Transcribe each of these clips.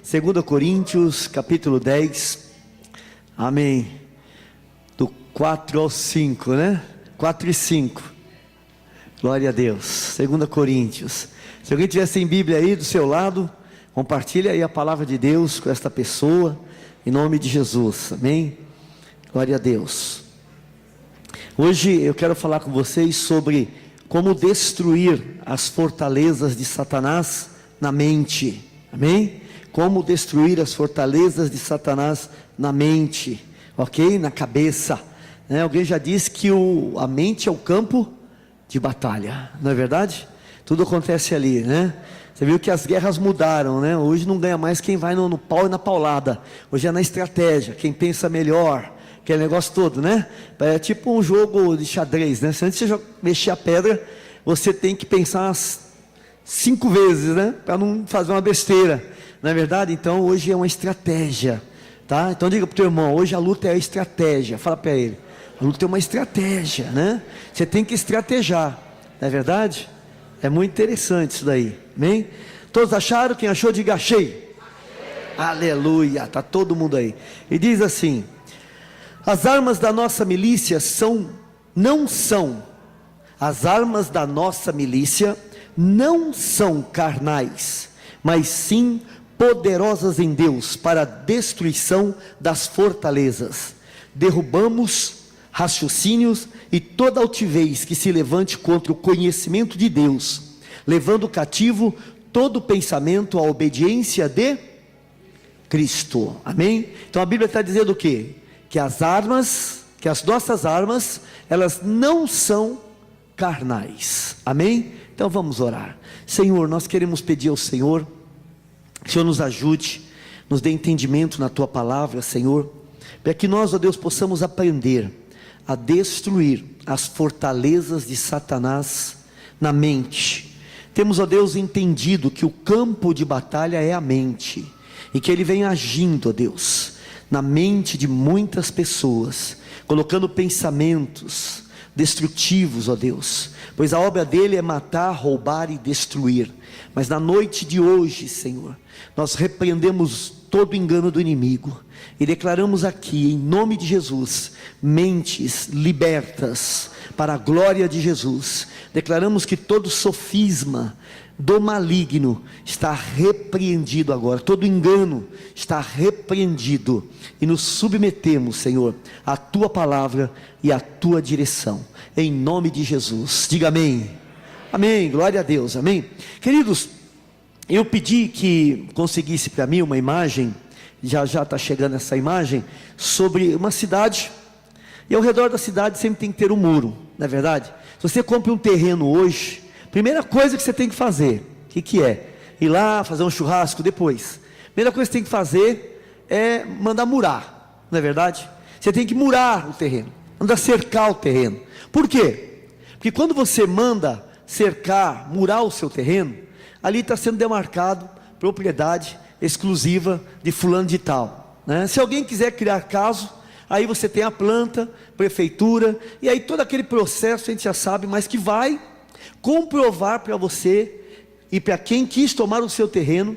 2 Coríntios, capítulo 10, amém, do 4 ao 5, né? 4 e 5, glória a Deus. 2 Coríntios, se alguém tiver sem Bíblia aí do seu lado, compartilha aí a palavra de Deus com esta pessoa, em nome de Jesus, amém, glória a Deus. Hoje eu quero falar com vocês sobre como destruir as fortalezas de Satanás na mente, amém? Como destruir as fortalezas de Satanás na mente, ok? Na cabeça, né? Alguém já disse que a mente é o campo de batalha, não é verdade? Tudo acontece ali, né? Você viu que as guerras mudaram, né? Hoje não ganha mais quem vai no pau e na paulada, hoje é na estratégia, quem pensa melhor, aquele negócio todo, né? É tipo um jogo de xadrez, né? Se antes de você mexer a pedra, você tem que pensar umas 5 vezes, né? Para não fazer uma besteira, não é verdade? Então hoje é uma estratégia, tá? Então diga para o teu irmão, hoje a luta é a estratégia. Fala para ele, a luta é uma estratégia, né? Você tem que estrategiar, não é verdade? É muito interessante isso daí, amém? Todos acharam? Quem achou, diga achei. Aleluia, tá todo mundo aí. E diz assim: as armas da nossa milícia não são carnais, mas sim poderosas em Deus para a destruição das fortalezas. Derrubamos raciocínios e toda altivez que se levante contra o conhecimento de Deus, levando cativo todo pensamento à obediência de Cristo, amém? Então a Bíblia está dizendo o quê? Que as nossas armas, elas não são carnais, amém? Então vamos orar. Senhor, nós queremos pedir ao Senhor, que o Senhor nos ajude, nos dê entendimento na Tua palavra, Senhor, para que nós, ó Deus, possamos aprender a destruir as fortalezas de Satanás na mente. Temos, ó Deus, entendido que o campo de batalha é a mente, e que ele vem agindo, ó Deus, na mente de muitas pessoas, colocando pensamentos destrutivos, ó Deus, pois a obra dele é matar, roubar e destruir. Mas na noite de hoje, Senhor, nós repreendemos todo o engano do inimigo e declaramos aqui, em nome de Jesus, mentes libertas para a glória de Jesus. Declaramos que todo sofisma do maligno está repreendido agora, todo engano está repreendido, e nos submetemos, Senhor, à Tua palavra e à Tua direção, em nome de Jesus. Diga amém, amém, glória a Deus, amém. Queridos, eu pedi que conseguisse para mim uma imagem, já está chegando essa imagem, sobre uma cidade, e ao redor da cidade sempre tem que ter um muro, não é verdade? Se você compra um terreno hoje, primeira coisa que você tem que fazer, o que é? Ir lá fazer um churrasco depois. Primeira coisa que você tem que fazer é mandar murar, não é verdade? Você tem que murar o terreno, mandar cercar o terreno. Por quê? Porque quando você manda cercar, murar o seu terreno, ali está sendo demarcado propriedade exclusiva de fulano de tal, né? Se alguém quiser criar caso, aí você tem a planta, prefeitura, e aí todo aquele processo a gente já sabe, mas que vai comprovar para você e para quem quis tomar o seu terreno,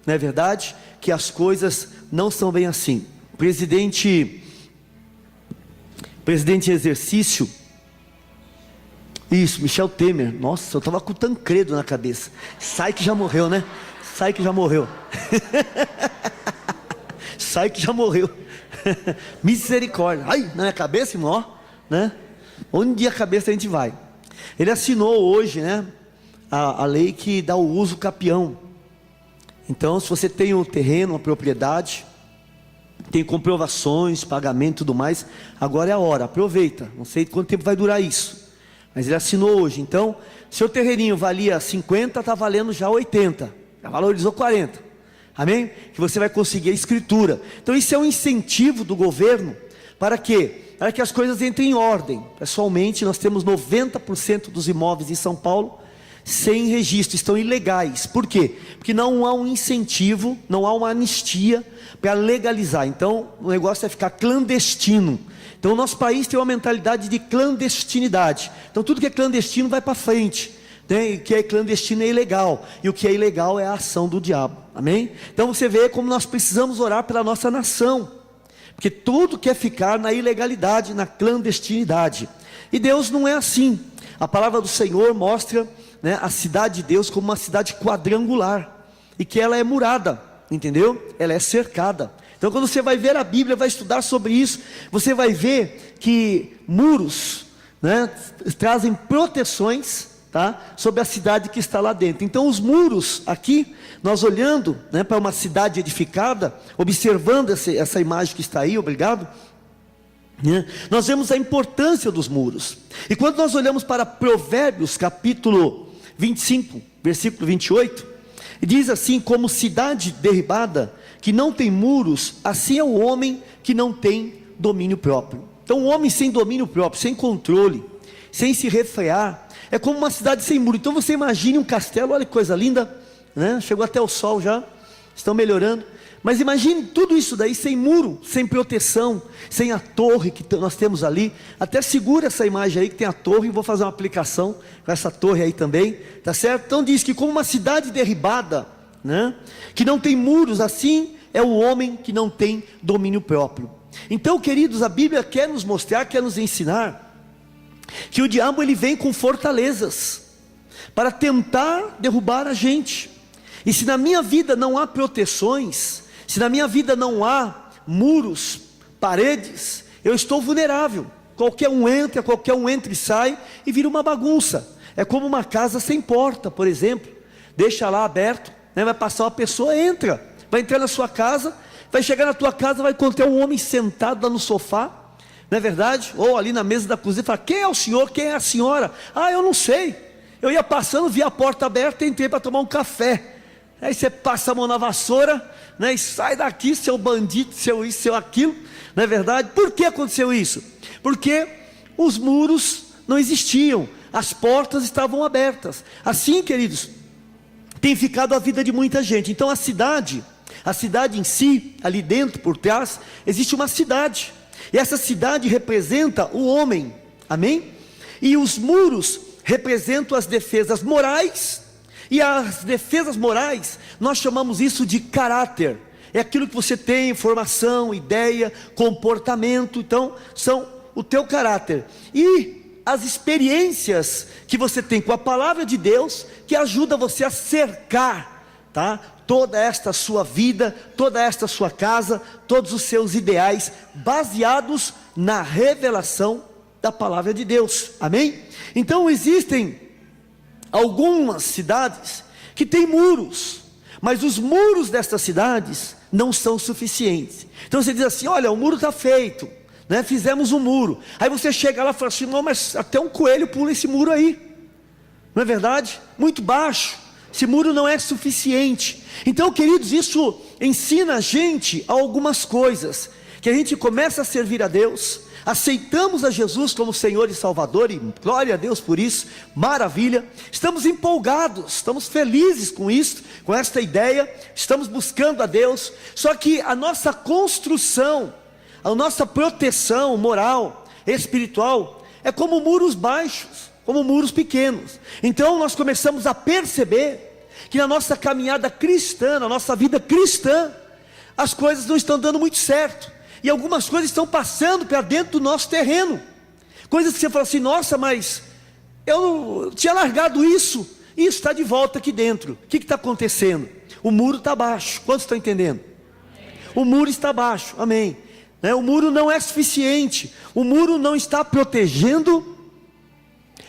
não é verdade? Que as coisas não são bem assim. Presidente em exercício, isso, Michel Temer. Nossa, eu estava com o Tancredo na cabeça. Sai que já morreu, né? Sai que já morreu. Sai que já morreu. Misericórdia. Ai, na minha cabeça, irmão, ó, né? Onde a cabeça a gente vai? Ele assinou hoje, né, a lei que dá o uso capião. Então, se você tem um terreno, uma propriedade, tem comprovações, pagamento e tudo mais, agora é a hora, aproveita. Não sei quanto tempo vai durar isso, mas ele assinou hoje. Então, seu terreninho valia 50, está valendo já 80, já valorizou 40, amém? Que você vai conseguir a escritura. Então isso é um incentivo do governo, para quê? Para que as coisas entrem em ordem. Pessoalmente, nós temos 90% dos imóveis em São Paulo sem registro, estão ilegais. Por quê? Porque não há um incentivo, não há uma anistia para legalizar. Então o negócio é ficar clandestino. Então o nosso país tem uma mentalidade de clandestinidade. Então tudo que é clandestino vai para frente, né? O que é clandestino é ilegal, e o que é ilegal é a ação do diabo, amém? Então você vê como nós precisamos orar pela nossa nação, porque tudo quer ficar na ilegalidade, na clandestinidade, e Deus não é assim. A palavra do Senhor mostra, né, a cidade de Deus como uma cidade quadrangular, e que ela é murada, entendeu? Ela é cercada. Então quando você vai ver a Bíblia, vai estudar sobre isso, você vai ver que muros, né, trazem proteções, tá, sobre a cidade que está lá dentro. Então os muros aqui, nós olhando, né, para uma cidade edificada, observando essa imagem que está aí, obrigado, né, nós vemos a importância dos muros. E quando nós olhamos para Provérbios capítulo 25, versículo 28, diz assim: como cidade derribada, que não tem muros, assim é o homem que não tem domínio próprio. Então o homem sem domínio próprio, sem controle, sem se refrear, é como uma cidade sem muro. Então você imagine um castelo, olha que coisa linda, né? Chegou até o sol já, estão melhorando, mas imagine tudo isso daí sem muro, sem proteção, sem a torre que nós temos ali. Até segura essa imagem aí que tem a torre, vou fazer uma aplicação com essa torre aí também, tá certo? Então diz que como uma cidade derribada, né, que não tem muros, assim é o homem que não tem domínio próprio. Então, queridos, a Bíblia quer nos mostrar, quer nos ensinar que o diabo ele vem com fortalezas para tentar derrubar a gente. E se na minha vida não há proteções, se na minha vida não há muros, paredes, eu estou vulnerável. Qualquer um entra e sai e vira uma bagunça. É como uma casa sem porta, por exemplo, deixa lá aberto, né? Vai passar uma pessoa, entra, vai entrar na sua casa, vai chegar na tua casa, vai encontrar um homem sentado lá no sofá, não é verdade? Ou ali na mesa da cozinha, fala: quem é o senhor, quem é a senhora? Ah, eu não sei, eu ia passando, vi a porta aberta e entrei para tomar um café. Aí você passa a mão na vassoura, né, e sai daqui, seu bandido, seu isso, seu aquilo, não é verdade? Por que aconteceu isso? Porque os muros não existiam, as portas estavam abertas. Assim, queridos, tem ficado a vida de muita gente. Então a cidade em si, ali dentro, por trás, existe uma cidade, e essa cidade representa o homem, amém? E os muros representam as defesas morais, e as defesas morais, nós chamamos isso de caráter. É aquilo que você tem, formação, ideia, comportamento. Então, são o teu caráter. E as experiências que você tem com a palavra de Deus, que ajuda você a cercar, tá, toda esta sua vida, toda esta sua casa, todos os seus ideais, baseados na revelação da palavra de Deus, amém? Então existem algumas cidades que têm muros, mas os muros destas cidades não são suficientes. Então você diz assim: olha, o muro está feito, né? Fizemos um muro. Aí você chega lá e fala assim: não, mas até um coelho pula esse muro aí, não é verdade? Muito baixo, esse muro não é suficiente. Então, queridos, isso ensina a gente algumas coisas, que a gente começa a servir a Deus, aceitamos a Jesus como Senhor e Salvador, e glória a Deus por isso, maravilha, estamos empolgados, estamos felizes com isso, com esta ideia, estamos buscando a Deus. Só que a nossa construção, a nossa proteção moral, espiritual, é como muros baixos, como muros pequenos. Então nós começamos a perceber que na nossa caminhada cristã, na nossa vida cristã, as coisas não estão dando muito certo, e algumas coisas estão passando para dentro do nosso terreno, coisas que você fala assim: nossa, mas eu tinha largado isso, e isso está de volta aqui dentro. O que está acontecendo? O muro está baixo. Quantos estão entendendo? O muro está baixo, amém, né? O muro não é suficiente, o muro não está protegendo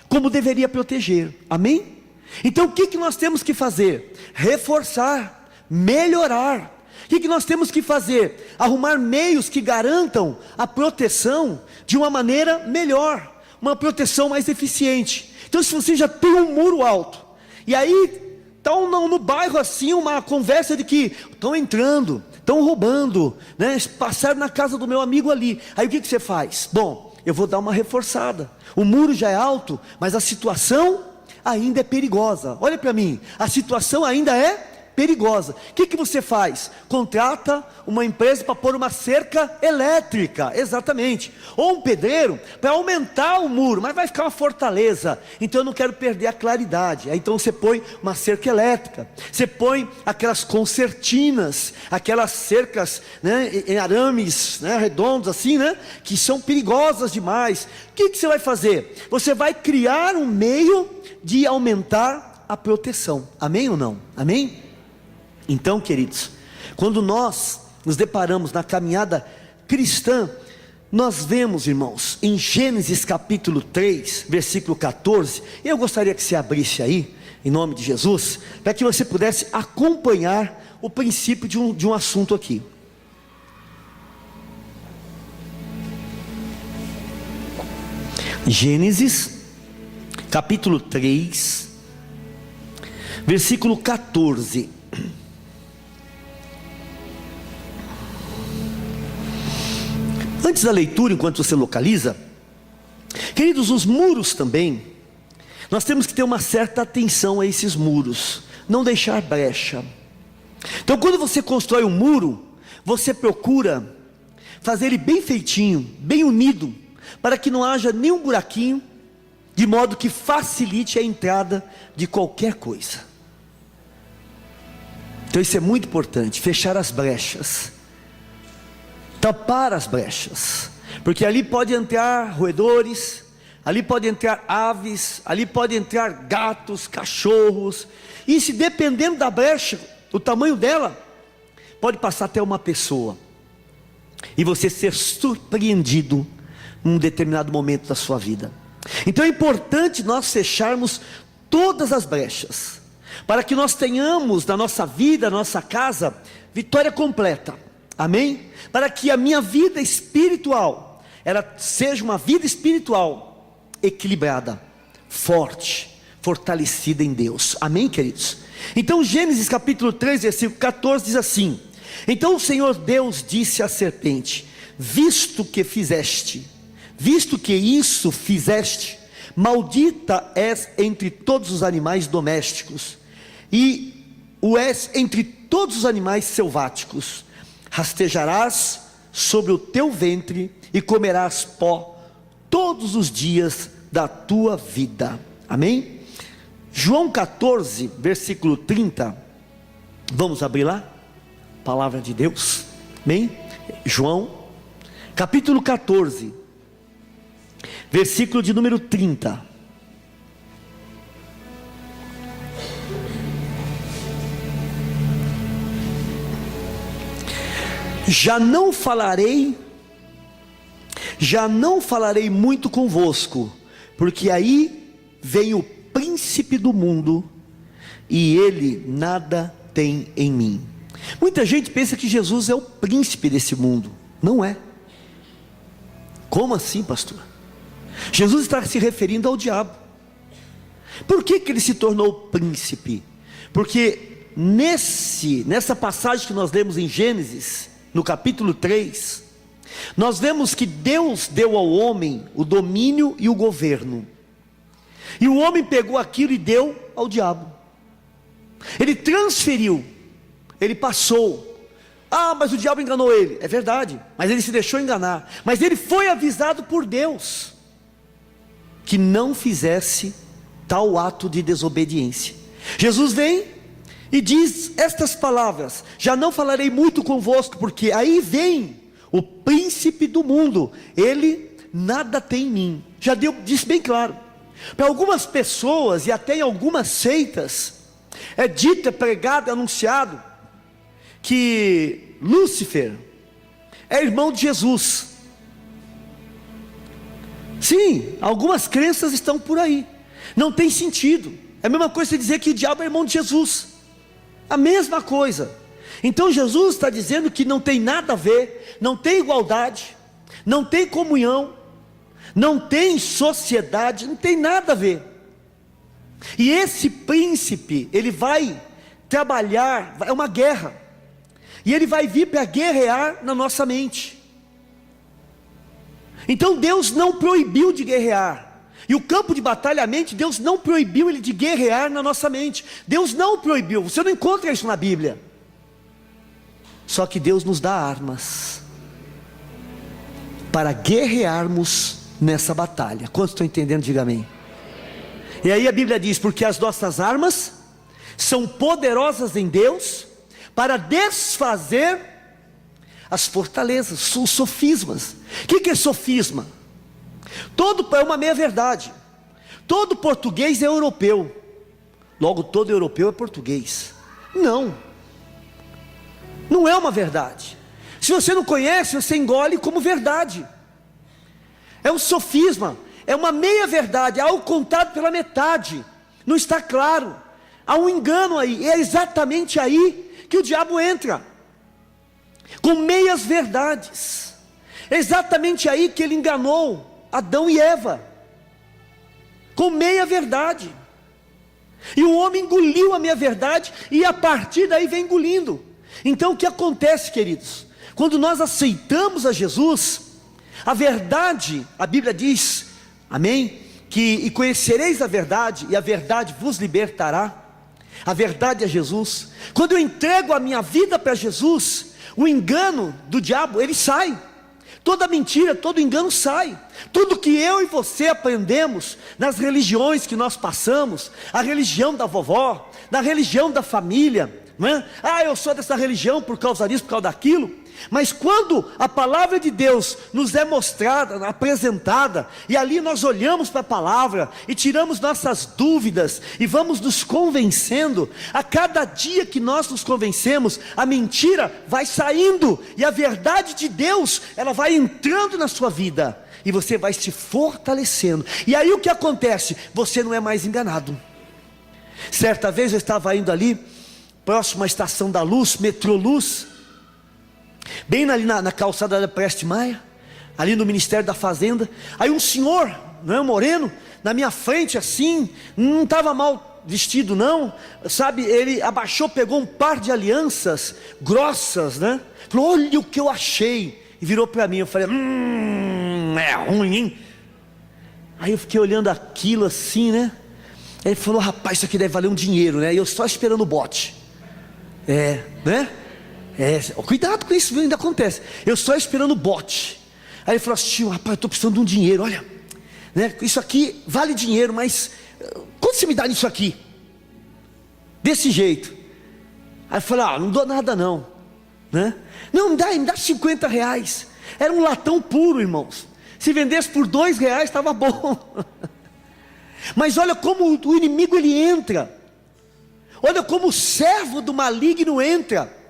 como deveria proteger, amém? Então o que nós temos que fazer? Reforçar, melhorar. O que nós temos que fazer? Arrumar meios que garantam a proteção de uma maneira melhor, uma proteção mais eficiente. Então, se você já tem um muro alto, e aí está no bairro assim uma conversa de que estão entrando, estão roubando, né? Passaram na casa do meu amigo ali. Aí o que você faz? Bom, eu vou dar uma reforçada. O muro já é alto, mas a situação ainda é perigosa. Olha para mim, a situação ainda é perigosa. O que você faz? Contrata uma empresa para pôr uma cerca elétrica, exatamente, ou um pedreiro para aumentar o muro, mas vai ficar uma fortaleza, então eu não quero perder a claridade. Aí então você põe uma cerca elétrica, você põe aquelas concertinas, aquelas cercas, né, em arames, né, redondos assim, né, que são perigosas demais. O que você vai fazer? Você vai criar um meio de aumentar a proteção, amém ou não? Amém? Então, queridos, quando nós nos deparamos na caminhada cristã, nós vemos, irmãos, em Gênesis capítulo 3, versículo 14, eu gostaria que você abrisse aí, em nome de Jesus, para que você pudesse acompanhar o princípio de um assunto aqui. Gênesis capítulo 3, versículo 14. Antes da leitura, enquanto você localiza, queridos, os muros também, nós temos que ter uma certa atenção a esses muros, não deixar brecha. Então, quando você constrói um muro, você procura fazer ele bem feitinho, bem unido, para que não haja nenhum buraquinho, de modo que facilite a entrada de qualquer coisa. Então isso é muito importante, fechar as brechas, tapar as brechas, porque ali pode entrar roedores, ali pode entrar aves, ali pode entrar gatos, cachorros, e se dependendo da brecha, o tamanho dela, pode passar até uma pessoa, e você ser surpreendido num determinado momento da sua vida. Então é importante nós fecharmos todas as brechas, para que nós tenhamos na nossa vida, na nossa casa, vitória completa, amém? Para que a minha vida espiritual, ela seja uma vida espiritual equilibrada, forte, fortalecida em Deus, amém, queridos? Então Gênesis capítulo 3, versículo 14 diz assim: então o Senhor Deus disse à serpente: visto que isso fizeste, maldita és entre todos os animais domésticos, e o és entre todos os animais selváticos. Rastejarás sobre o teu ventre, e comerás pó todos os dias da tua vida. Amém? João 14, versículo 30. Vamos abrir lá? Palavra de Deus. Amém? João, capítulo 14, versículo de número 30. Já não falarei muito convosco, porque aí vem o príncipe do mundo, e ele nada tem em mim. Muita gente pensa que Jesus é o príncipe desse mundo. Não é. Como assim, pastor? Jesus está se referindo ao diabo. Por que ele se tornou príncipe? Porque nessa passagem que nós lemos em Gênesis, no capítulo 3, nós vemos que Deus deu ao homem o domínio e o governo, e o homem pegou aquilo e deu ao diabo. Ele transferiu, ele passou. Ah, mas o diabo enganou ele. É verdade, mas ele se deixou enganar. Mas ele foi avisado por Deus que não fizesse tal ato de desobediência. Jesus vem e diz estas palavras: já não falarei muito convosco, porque aí vem o príncipe do mundo, ele nada tem em mim. Já disse bem claro. Para algumas pessoas e até em algumas seitas, é dito, é pregado, é anunciado que Lúcifer é irmão de Jesus. Sim, algumas crenças estão por aí. Não tem sentido. É a mesma coisa você dizer que o diabo é irmão de Jesus. A mesma coisa. Então Jesus está dizendo que não tem nada a ver, não tem igualdade, não tem comunhão, não tem sociedade, não tem nada a ver. E esse príncipe, ele vai trabalhar, é uma guerra, e ele vai vir para guerrear na nossa mente. Então Deus não proibiu de guerrear, E o campo de batalha, a mente, Deus não proibiu ele de guerrear na nossa mente. Deus não proibiu, você não encontra isso na Bíblia. Só que Deus nos dá armas para guerrearmos nessa batalha. Quantos estão entendendo? Diga amém. E aí a Bíblia diz, porque as nossas armas são poderosas em Deus para desfazer as fortalezas, os sofismas. O que é sofisma? É uma meia-verdade. Todo português é europeu, logo todo europeu é português. Não é uma verdade. Se você não conhece, você engole como verdade. É um sofisma, é uma meia-verdade, é algo contado pela metade, não está claro, há um engano aí. É exatamente aí que o diabo entra, com meias verdades. É exatamente aí que ele enganou Adão e Eva, com meia verdade. E o homem engoliu a meia verdade, e a partir daí vem engolindo. Então o que acontece, queridos? Quando nós aceitamos a Jesus, a verdade, a Bíblia diz, amém? E conhecereis a verdade, e a verdade vos libertará. A verdade é Jesus. Quando eu entrego a minha vida para Jesus, o engano do diabo, ele sai. Toda mentira, todo engano sai. Tudo que eu e você aprendemos nas religiões que nós passamos, a religião da vovó, na religião da família, não é? Eu sou dessa religião por causa disso, por causa daquilo. Mas quando a palavra de Deus nos é mostrada, apresentada, e ali nós olhamos para a palavra e tiramos nossas dúvidas e vamos nos convencendo, a cada dia que nós nos convencemos, a mentira vai saindo e a verdade de Deus, ela vai entrando na sua vida e você vai se fortalecendo. E aí o que acontece? Você não é mais enganado. Certa vez eu estava indo ali próximo à Estação da Luz, Metrô Luz, bem ali na calçada da Prestes Maia, ali no Ministério da Fazenda. Aí um senhor, não é, moreno, na minha frente assim, não estava mal vestido não, sabe, ele abaixou, pegou um par de alianças grossas, né, falou, olha o que eu achei, e virou para mim. Eu falei, é ruim, hein? Aí eu fiquei olhando aquilo assim, né, ele falou, rapaz, isso aqui deve valer um dinheiro, né, e eu só esperando o bote, né, cuidado com isso, ainda acontece, eu só esperando o bote. Aí ele falou assim, tio, rapaz, eu estou precisando de um dinheiro, olha, né, isso aqui vale dinheiro, mas quanto você me dá nisso aqui? Desse jeito. Aí eu falei, não dou nada não, né? Não, me dá 50 reais. Era um latão puro, irmãos. Se vendesse por R$2 estava bom. Mas olha como o inimigo ele entra, olha como o servo do maligno entra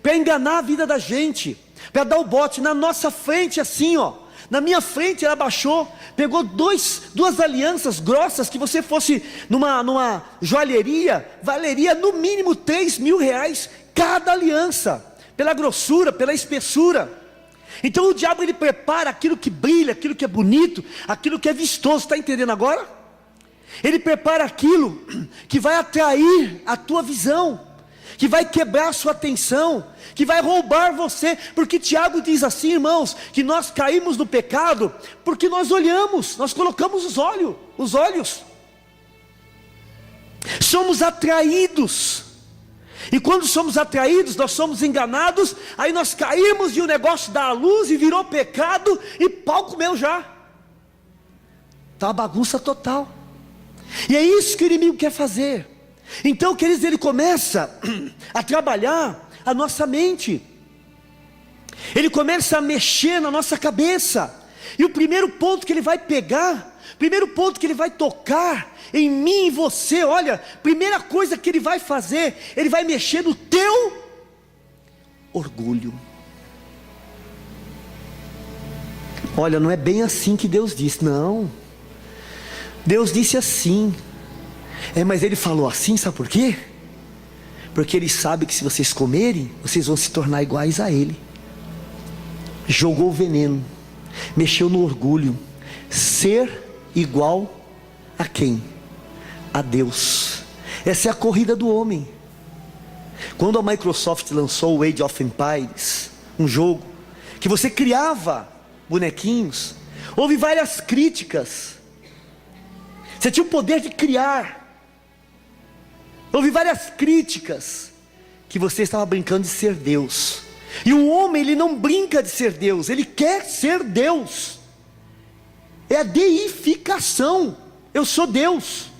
para enganar a vida da gente, para dar o bote na nossa frente assim, ó. Na minha frente ela abaixou, pegou duas alianças grossas, que você fosse numa joalheria, valeria no mínimo R$3.000 cada aliança, pela grossura, pela espessura. Então o diabo ele prepara aquilo que brilha, aquilo que é bonito, aquilo que é vistoso, está entendendo agora? Ele prepara aquilo que vai atrair a tua visão, que vai quebrar a sua atenção, que vai roubar você, porque Tiago diz assim, irmãos, que nós caímos no pecado, porque nós olhamos, nós colocamos os olhos, somos atraídos, e quando somos atraídos, nós somos enganados, aí nós caímos e o negócio dá a luz e virou pecado, e pau comeu já, está uma bagunça total, e é isso que o inimigo quer fazer. Então, queridos, ele começa a trabalhar a nossa mente, ele começa a mexer na nossa cabeça, e o primeiro ponto que ele vai pegar, primeiro ponto que ele vai tocar em mim e você, olha, primeira coisa que ele vai fazer, ele vai mexer no teu orgulho. Olha, não é bem assim que Deus disse, não, Deus disse assim, mas ele falou assim, sabe por quê? Porque ele sabe que se vocês comerem, vocês vão se tornar iguais a ele. Jogou o veneno, mexeu no orgulho. Ser igual a quem? A Deus. Essa é a corrida do homem. Quando a Microsoft lançou o Age of Empires, um jogo que você criava bonequinhos, houve várias críticas. Você tinha o poder de criar. Houve várias críticas que você estava brincando de ser Deus. E o homem, ele não brinca de ser Deus, ele quer ser Deus. É a deificação. Eu sou Deus.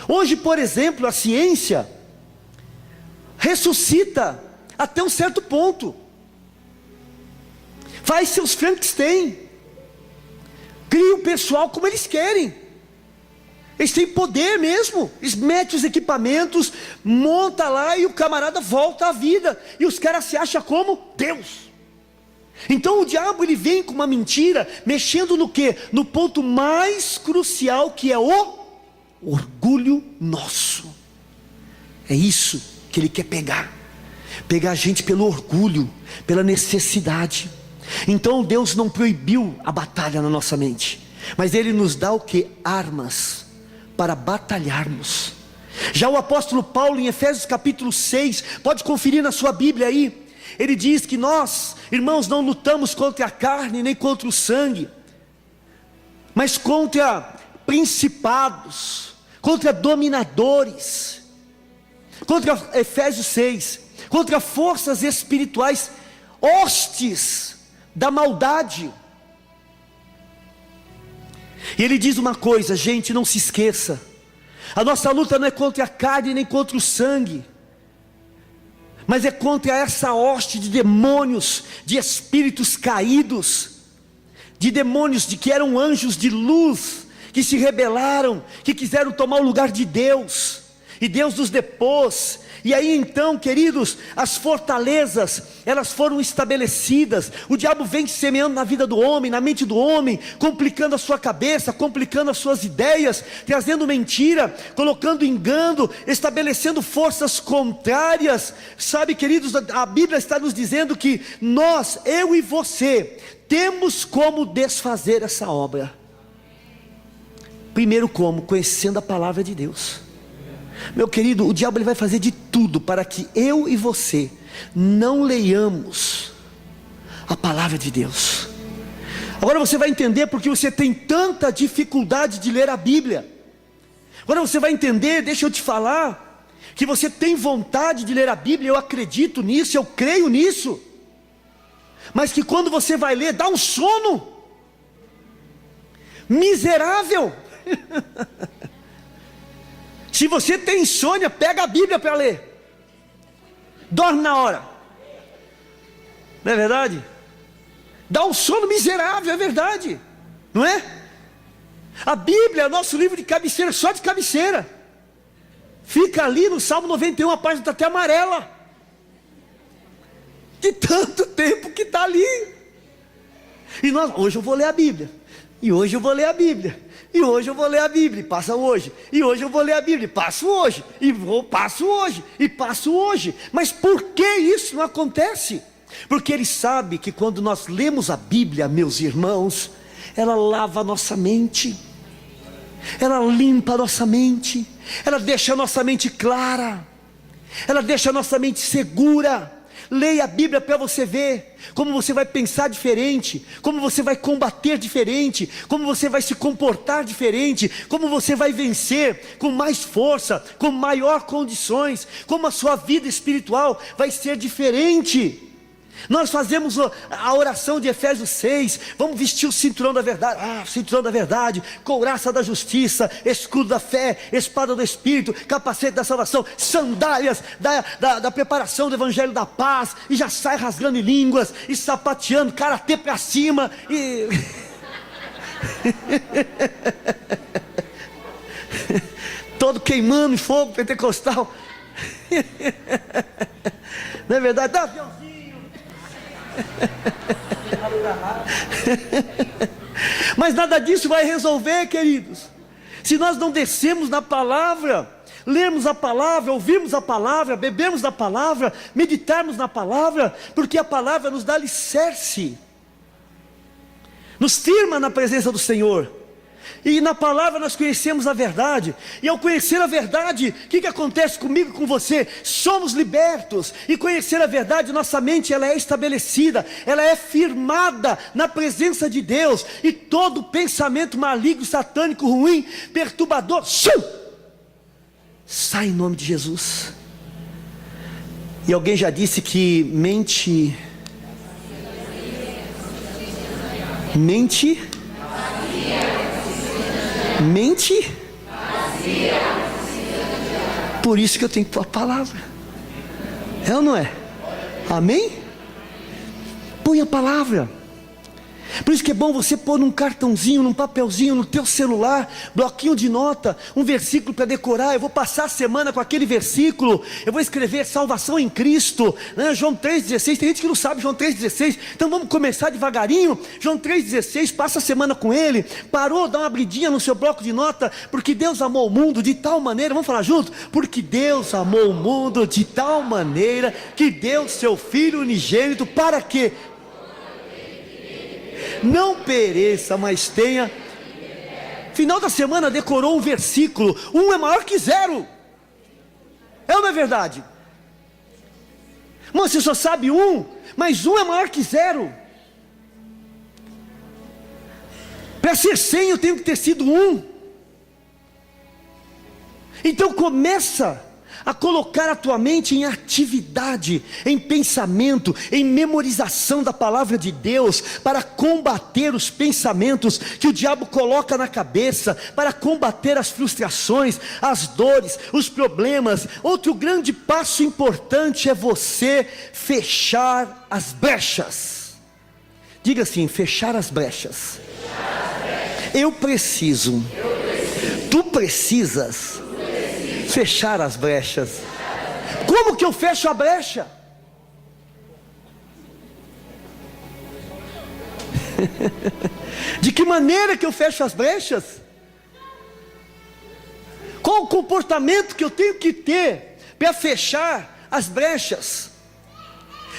Hoje, por exemplo, a ciência ressuscita até um certo ponto. Faz seus Frankenstein. Cria o pessoal como eles querem. Eles têm poder mesmo. Eles metem os equipamentos, monta lá e o camarada volta à vida. E os caras se acham como Deus. Então o diabo, ele vem com uma mentira, mexendo no quê? No ponto mais crucial, que é o orgulho nosso. É isso que ele quer pegar. Pegar a gente pelo orgulho, pela necessidade. Então Deus não proibiu a batalha na nossa mente, mas Ele nos dá o que? Armas para batalharmos. Já o apóstolo Paulo, em Efésios capítulo 6, pode conferir na sua Bíblia aí, ele diz que nós, irmãos, não lutamos contra a carne, nem contra o sangue, mas contra principados, contra dominadores, contra Efésios 6, contra forças espirituais, hostes da maldade. E ele diz uma coisa, gente, não se esqueça, a nossa luta não é contra a carne nem contra o sangue, mas é contra essa hoste de demônios, de espíritos caídos, de demônios de que eram anjos de luz, que se rebelaram, que quiseram tomar o lugar de Deus, e Deus os depôs. E aí então, queridos, as fortalezas, elas foram estabelecidas. O diabo vem semeando na vida do homem, na mente do homem, complicando a sua cabeça, complicando as suas ideias, trazendo mentira, colocando engano, estabelecendo forças contrárias. Sabe, queridos, a Bíblia está nos dizendo que nós, eu e você, temos como desfazer essa obra. Primeiro como? Conhecendo a palavra de Deus. Meu querido, o diabo, ele vai fazer de tudo para que eu e você não leiamos a palavra de Deus. Agora você vai entender porque você tem tanta dificuldade de ler a Bíblia. Agora você vai entender, deixa eu te falar, que você tem vontade de ler a Bíblia. Eu acredito nisso, eu creio nisso, mas que quando você vai ler, dá um sono miserável. Se você tem insônia, pega a Bíblia para ler, dorme na hora, não é verdade? Dá um sono miserável, é verdade, não é? A Bíblia é nosso livro de cabeceira, só de cabeceira. Fica ali no Salmo 91, a página está até amarela, de tanto tempo que está ali. E nós, hoje eu vou ler a Bíblia, e hoje eu vou ler a Bíblia, e hoje eu vou ler a Bíblia, e passa hoje. E hoje eu vou ler a Bíblia, e passo hoje. E passo hoje, e passo hoje. Mas por que isso não acontece? Porque ele sabe que quando nós lemos a Bíblia, meus irmãos, ela lava a nossa mente, ela limpa a nossa mente, ela deixa a nossa mente clara, ela deixa a nossa mente segura. Leia a Bíblia para você ver como você vai pensar diferente, como você vai combater diferente, como você vai se comportar diferente, como você vai vencer com mais força, com maior condições, como a sua vida espiritual vai ser diferente. Nós fazemos a oração de Efésios 6, vamos vestir o cinturão da verdade, cinturão da verdade, couraça da justiça, escudo da fé, espada do Espírito, capacete da salvação, sandálias da preparação do evangelho da paz, e já sai rasgando em línguas, e sapateando, karatê pra cima, e... todo queimando em fogo pentecostal, não é verdade? Dá aviãozinho. Mas nada disso vai resolver, queridos, se nós não descermos na palavra, lermos a palavra, ouvirmos a palavra, bebermos da palavra, meditarmos na palavra, porque a palavra nos dá alicerce, nos firma na presença do Senhor. E na palavra nós conhecemos a verdade. E ao conhecer a verdade, o que acontece comigo e com você? Somos libertos. E conhecer a verdade, nossa mente ela é estabelecida, ela é firmada na presença de Deus. E todo pensamento maligno, satânico, ruim, perturbador, sai em nome de Jesus. E alguém já disse que mente por isso que eu tenho que pôr a palavra. É ou não é? Amém? Põe a palavra. Por isso que é bom você pôr num cartãozinho, num papelzinho, no teu celular, bloquinho de nota, um versículo para decorar. Eu vou passar a semana com aquele versículo, eu vou escrever salvação em Cristo, né? João 3,16, tem gente que não sabe João 3,16, então vamos começar devagarinho. João 3,16, passa a semana com ele. Parou, dá uma abridinha no seu bloco de nota, porque Deus amou o mundo de tal maneira, vamos falar junto? Porque Deus amou o mundo de tal maneira, que deu seu Filho unigênito, para quê? Não pereça, mas tenha. Final da semana decorou um versículo. 1 é maior que 0. É ou não é verdade? Mas você só sabe 1, mas 1 é maior que 0. Para ser 100 eu tenho que ter sido 1. Então começa a colocar a tua mente em atividade, em pensamento, em memorização da palavra de Deus, para combater os pensamentos que o diabo coloca na cabeça, para combater as frustrações, as dores, os problemas. Outro grande passo importante é você fechar as brechas. Diga assim: fechar as brechas. Eu preciso. Tu precisas fechar as brechas. Como que eu fecho a brecha? De que maneira que eu fecho as brechas? Qual o comportamento que eu tenho que ter para fechar as brechas?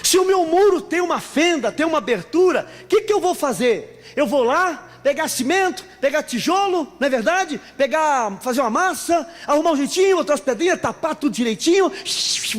Se o meu muro tem uma fenda, tem uma abertura, o que eu vou fazer? Eu vou lá pegar cimento, pegar tijolo, não é verdade? Fazer uma massa, arrumar um jeitinho, botar as pedrinhas, tapar tudo direitinho.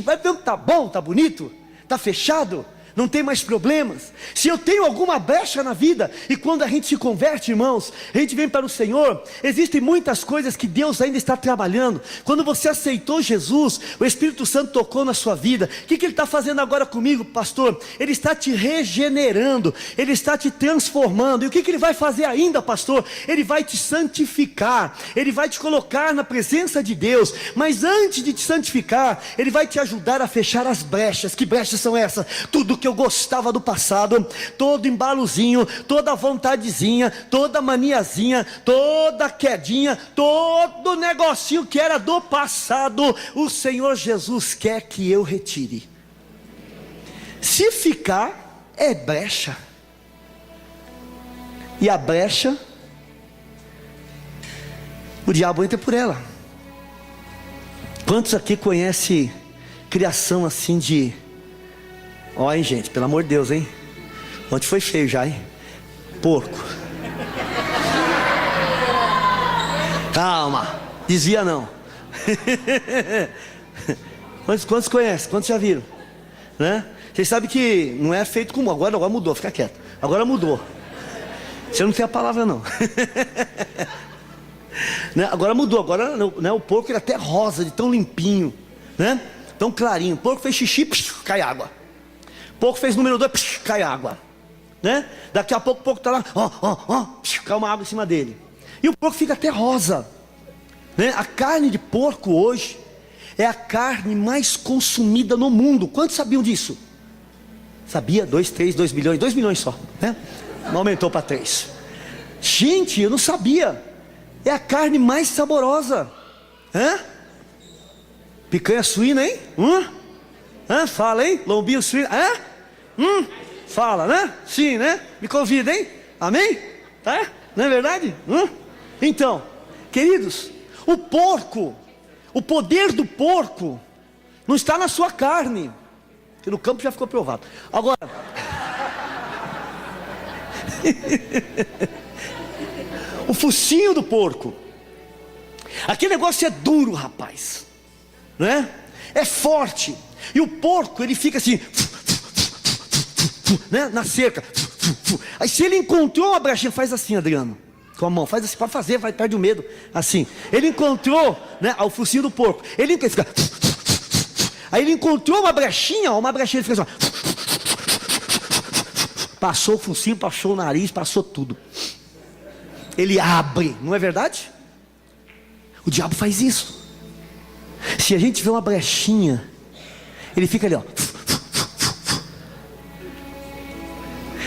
Vai vendo, tá bom, tá bonito, tá fechado, não tem mais problemas. Se eu tenho alguma brecha na vida, e quando a gente se converte, irmãos, a gente vem para o Senhor, existem muitas coisas que Deus ainda está trabalhando. Quando você aceitou Jesus, o Espírito Santo tocou na sua vida. O que Ele está fazendo agora comigo, pastor? Ele está te regenerando, Ele está te transformando. E o que Ele vai fazer ainda, pastor? Ele vai te santificar, Ele vai te colocar na presença de Deus. Mas antes de te santificar, Ele vai te ajudar a fechar as brechas. Que brechas são essas? Tudo que eu gostava do passado, todo embalozinho, toda vontadezinha, toda maniazinha, toda quedinha, todo negocinho que era do passado, o Senhor Jesus quer que eu retire. Se ficar, é brecha. E a brecha, o diabo entra por ela. Quantos aqui conhecem criação assim de... Ó, hein, gente, pelo amor de Deus, hein? Ontem foi feio já, hein? Porco. Calma, desvia não. Quantos conhecem? Quantos já viram? Né? Vocês sabem que não é feito como... Agora mudou, fica quieto. Agora mudou. Você não tem a palavra não. Né? Agora mudou, agora né, o porco ele é até rosa, de tão limpinho, né? Tão clarinho. O porco fez xixi, cai água. Porco fez número 2, cai água, né? Daqui a pouco o porco está lá, cai uma água em cima dele. E o porco fica até rosa, né? A carne de porco hoje é a carne mais consumida no mundo. Quantos sabiam disso? Sabia? 2 milhões, 2 milhões só, né? Não aumentou para 3. Gente, eu não sabia. É a carne mais saborosa, né? Picanha suína, hein? Fala, hein? Lombinho suíno, fala, né? Sim, né? Me convida, hein? Amém? Tá? Não é verdade? Então, queridos, o porco, o poder do porco não está na sua carne, que no campo já ficou provado. Agora, o focinho do porco. Aquele negócio é duro, rapaz, né? É forte. E o porco, ele fica assim, né? Na cerca. Aí se ele encontrou uma brechinha, faz assim, Adriano, com a mão, faz assim, pode fazer, vai, perde o medo, assim. Ele encontrou, né, o focinho do porco. Ele fica, aí ele encontrou uma brechinha, ele fica assim, passou o focinho, passou o nariz, passou tudo. Ele abre, não é verdade? O diabo faz isso. Se a gente vê uma brechinha, ele fica ali, ó.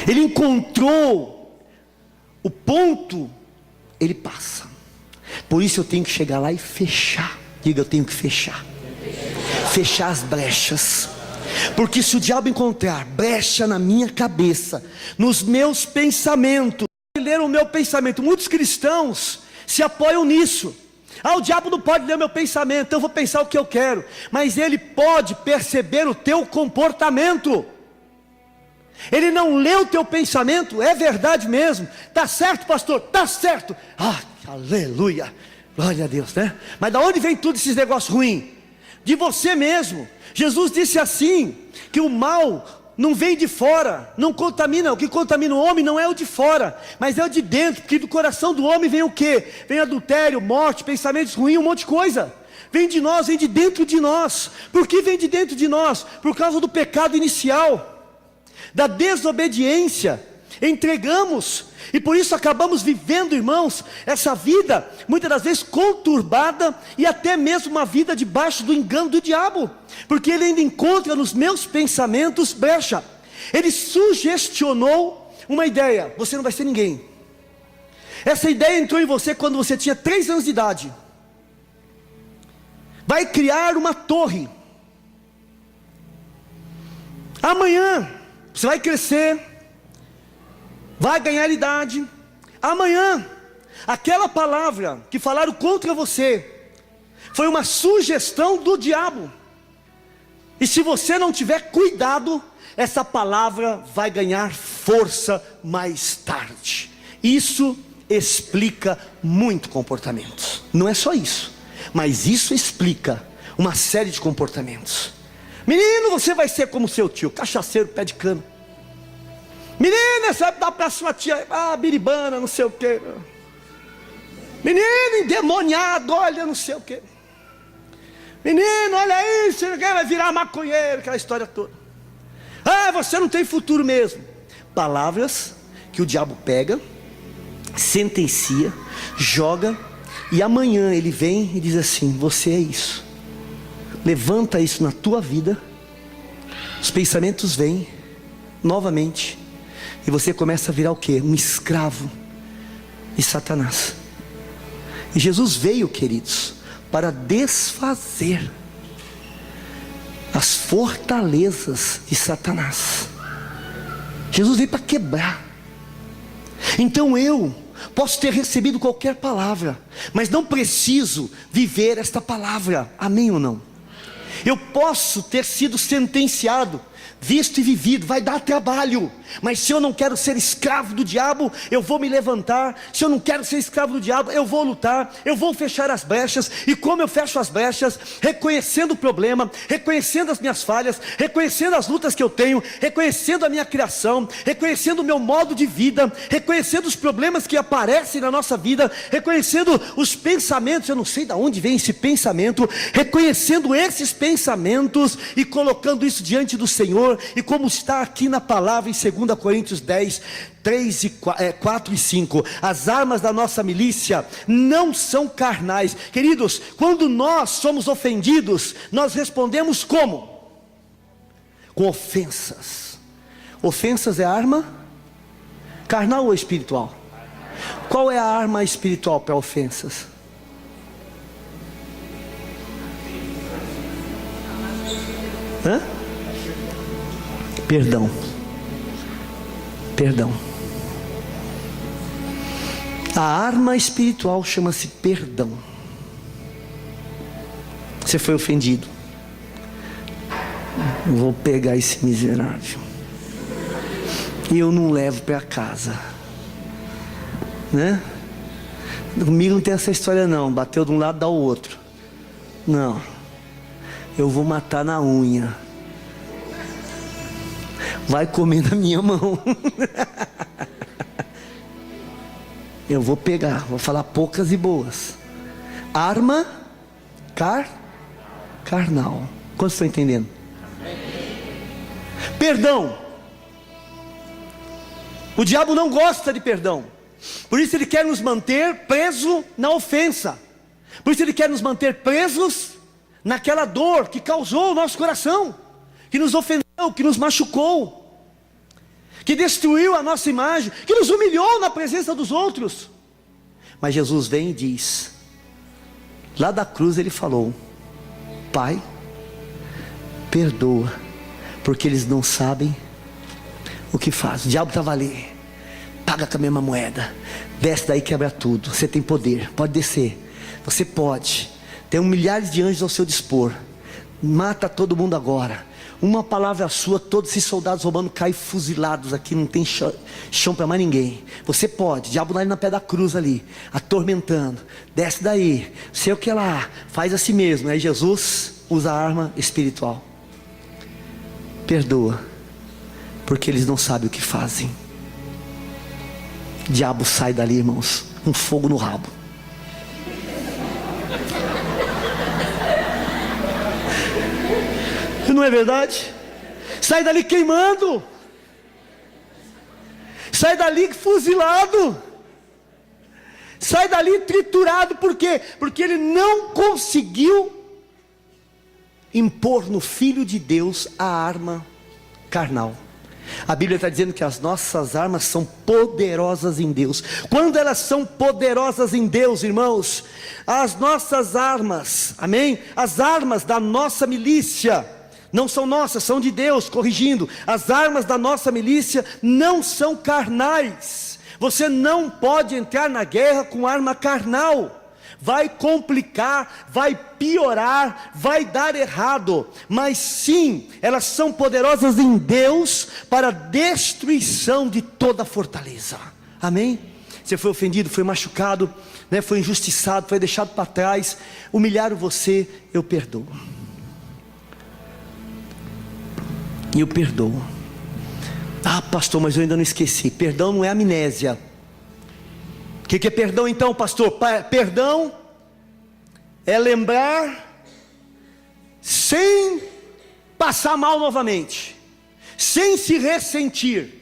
Ele encontrou o ponto, ele passa. Por isso eu tenho que chegar lá e fechar. Diga, eu tenho que fechar. Fechar as brechas. Porque se o diabo encontrar brecha na minha cabeça, nos meus pensamentos, ler o meu pensamento, muitos cristãos se apoiam nisso. O diabo não pode ler o meu pensamento, então eu vou pensar o que eu quero. Mas ele pode perceber o teu comportamento. Ele não lê o teu pensamento, é verdade mesmo. Tá certo, pastor? Tá certo. Aleluia, glória a Deus, né? Mas da onde vem tudo esses negócios ruins? De você mesmo. Jesus disse assim, que o mal não vem de fora, não contamina. O que contamina o homem não é o de fora, mas é o de dentro. Porque do coração do homem vem o quê? Vem adultério, morte, pensamentos ruins, um monte de coisa. Vem de nós, vem de dentro de nós. Por que vem de dentro de nós? Por causa do pecado inicial, da desobediência. Entregamos, e por isso acabamos vivendo, irmãos, essa vida muitas das vezes conturbada, e até mesmo uma vida debaixo do engano do diabo, porque ele ainda encontra nos meus pensamentos brecha. Ele sugestionou uma ideia: você não vai ser ninguém. Essa ideia entrou em você quando você tinha 3 anos de idade. Vai criar uma torre. Amanhã você vai crescer, vai ganhar idade. Amanhã, aquela palavra que falaram contra você foi uma sugestão do diabo. E se você não tiver cuidado, essa palavra vai ganhar força mais tarde. Isso explica muito comportamentos. Não é só isso, mas isso explica uma série de comportamentos. Menino, você vai ser como seu tio, cachaceiro, pé de cana. Menina, você vai dar para sua tia, biribana, não sei o que. Menino endemoniado, olha, não sei o que. Menino, olha isso, vai virar maconheiro, aquela história toda. Você não tem futuro mesmo. Palavras que o diabo pega, sentencia, joga, e amanhã ele vem e diz assim: você é isso. Levanta isso na tua vida. Os pensamentos vêm novamente, e você começa a virar o quê? Um escravo de Satanás. E Jesus veio, queridos, para desfazer as fortalezas de Satanás. Jesus veio para quebrar. Então eu posso ter recebido qualquer palavra, mas não preciso viver esta palavra. Amém ou não? Eu posso ter sido sentenciado, visto e vivido, vai dar trabalho, mas se eu não quero ser escravo do diabo, eu vou me levantar. Se eu não quero ser escravo do diabo, eu vou lutar, eu vou fechar as brechas. E como eu fecho as brechas? Reconhecendo o problema, reconhecendo as minhas falhas, reconhecendo as lutas que eu tenho, reconhecendo a minha criação, reconhecendo o meu modo de vida, reconhecendo os problemas que aparecem na nossa vida, reconhecendo os pensamentos, eu não sei de onde vem esse pensamento, reconhecendo esses pensamentos e colocando isso diante do Senhor. E como está aqui na palavra em 2 Coríntios 10, 4 e 5, as armas da nossa milícia não são carnais. Queridos, quando nós somos ofendidos, nós respondemos como? Com ofensas. Ofensas é arma carnal ou espiritual? Qual é a arma espiritual para ofensas? Perdão. A arma espiritual chama-se perdão. Você foi ofendido. Eu vou pegar esse miserável e eu não levo para casa, né? Comigo não tem essa história não, bateu de um lado, dá o outro. Não, eu vou matar na unha. Vai comer na minha mão. Eu vou pegar, vou falar poucas e boas. Arma carnal. Quantos estão entendendo? Perdão. O diabo não gosta de perdão. Por isso ele quer nos manter presos na ofensa. Por isso ele quer nos manter presos naquela dor que causou o nosso coração, que nos ofendeu, que nos machucou, que destruiu a nossa imagem, que nos humilhou na presença dos outros. Mas Jesus vem e diz, lá da cruz ele falou: Pai, perdoa, porque eles não sabem o que fazem. O diabo estava ali, paga com a mesma moeda, desce daí, quebra tudo. Você tem poder, pode descer, você pode, tem milhares de anjos ao seu dispor, mata todo mundo agora. Uma palavra sua, todos esses soldados romanos caem fuzilados aqui, não tem chão para mais ninguém. Você pode, o diabo lá na pé da cruz ali, atormentando, desce daí, sei o que lá, faz a si mesmo. Aí Jesus usa a arma espiritual. Perdoa, porque eles não sabem o que fazem. O diabo sai dali, irmãos, um fogo no rabo. Não é verdade? Sai dali queimando, sai dali fuzilado, sai dali triturado. Por quê? Porque ele não conseguiu impor no Filho de Deus a arma carnal. A Bíblia está dizendo que as nossas armas são poderosas em Deus. Quando elas são poderosas em Deus, irmãos, as nossas armas, amém? As armas da nossa milícia não são nossas, são de Deus. Corrigindo, as armas da nossa milícia não são carnais. Você não pode entrar na guerra com arma carnal. Vai complicar, vai piorar, vai dar errado. Mas sim, elas são poderosas em Deus para a destruição de toda fortaleza. Amém? Você foi ofendido, foi machucado, né? Foi injustiçado, foi deixado para trás, humilharam você, eu perdoo. E eu perdoo. Ah, pastor, mas eu ainda não esqueci. Perdão não é amnésia. O que é perdão então, pastor? Perdão é lembrar sem passar mal novamente, sem se ressentir.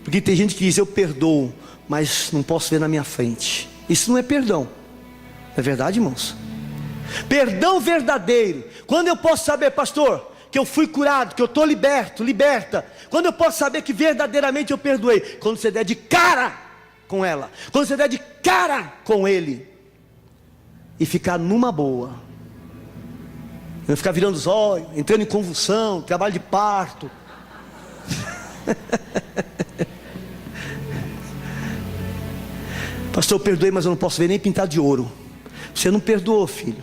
Porque tem gente que diz: eu perdoo, mas não posso ver na minha frente. Isso não é perdão. É verdade, irmãos? Perdão verdadeiro, quando eu posso saber, pastor, que eu fui curado, que eu estou liberta. Quando eu posso saber que verdadeiramente eu perdoei? Quando você der de cara com ela, quando você der de cara com ele, e ficar numa boa, não ficar virando os olhos, entrando em convulsão, trabalho de parto. Pastor, eu perdoei, mas eu não posso ver nem pintado de ouro. Você não perdoou, filho.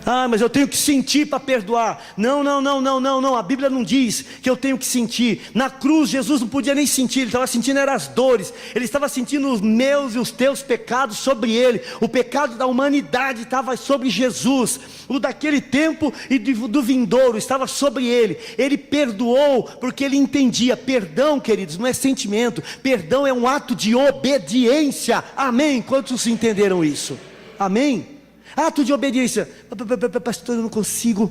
Ah, mas eu tenho que sentir para perdoar. Não, a Bíblia não diz que eu tenho que sentir. Na cruz Jesus não podia nem sentir, ele estava sentindo eram as dores. Ele estava sentindo os meus e os teus pecados sobre ele. O pecado da humanidade estava sobre Jesus. O daquele tempo e do vindouro estava sobre ele. Ele perdoou porque ele entendia. Perdão, queridos, não é sentimento. Perdão é um ato de obediência. Amém? Quantos entenderam isso? Amém? Ato de obediência. Pastor, eu não consigo.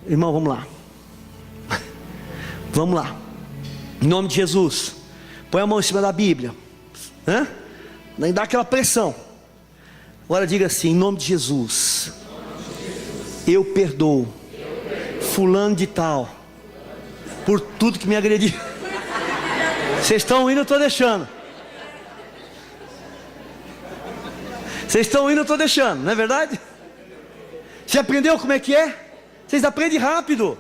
Irmão, vamos lá. Vamos lá. Em nome de Jesus. Põe a mão em cima da Bíblia. Nem dá aquela pressão. Agora diga assim: em nome de Jesus, eu perdoo fulano de tal por tudo que me agrediu. Vocês estão indo, eu estou deixando. Vocês estão indo, eu estou deixando, não é verdade? Você aprendeu como é que é? Vocês aprendem rápido.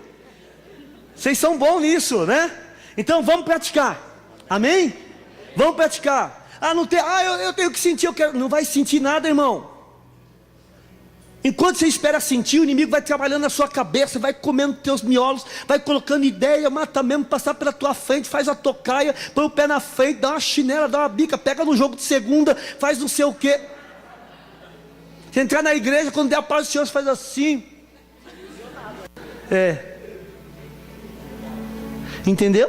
Vocês são bons nisso, né? Então vamos praticar. Amém? Vamos praticar. Ah, não tem, eu tenho que sentir, eu quero. Não vai sentir nada, irmão. Enquanto você espera sentir, o inimigo vai trabalhando na sua cabeça, vai comendo teus miolos, vai colocando ideia, mata mesmo, passar pela tua frente, faz a tocaia, põe o pé na frente, dá uma chinela, dá uma bica, pega no jogo de segunda, faz não sei o quê. Você entrar na igreja, quando der a paz do Senhor, você faz assim. Entendeu?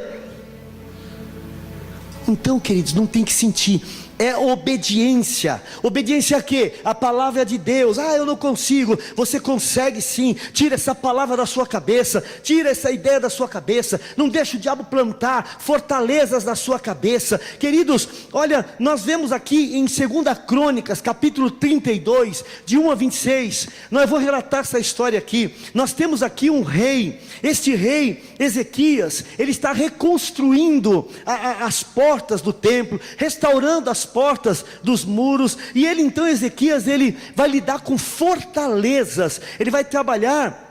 Então, queridos, não tem que sentir. É obediência. Obediência a quê? A palavra de Deus. Eu não consigo. Você consegue sim. Tira essa palavra da sua cabeça. Tira essa ideia da sua cabeça. Não deixe o diabo plantar fortalezas na sua cabeça. Queridos, olha, nós vemos aqui em 2 Crônicas, capítulo 32, de 1 a 26. Eu vou relatar essa história aqui. Nós temos aqui um rei. Este rei, Ezequias, ele está reconstruindo as portas do templo, restaurando as portas dos muros, e ele então, Ezequias, ele vai lidar com fortalezas, ele vai trabalhar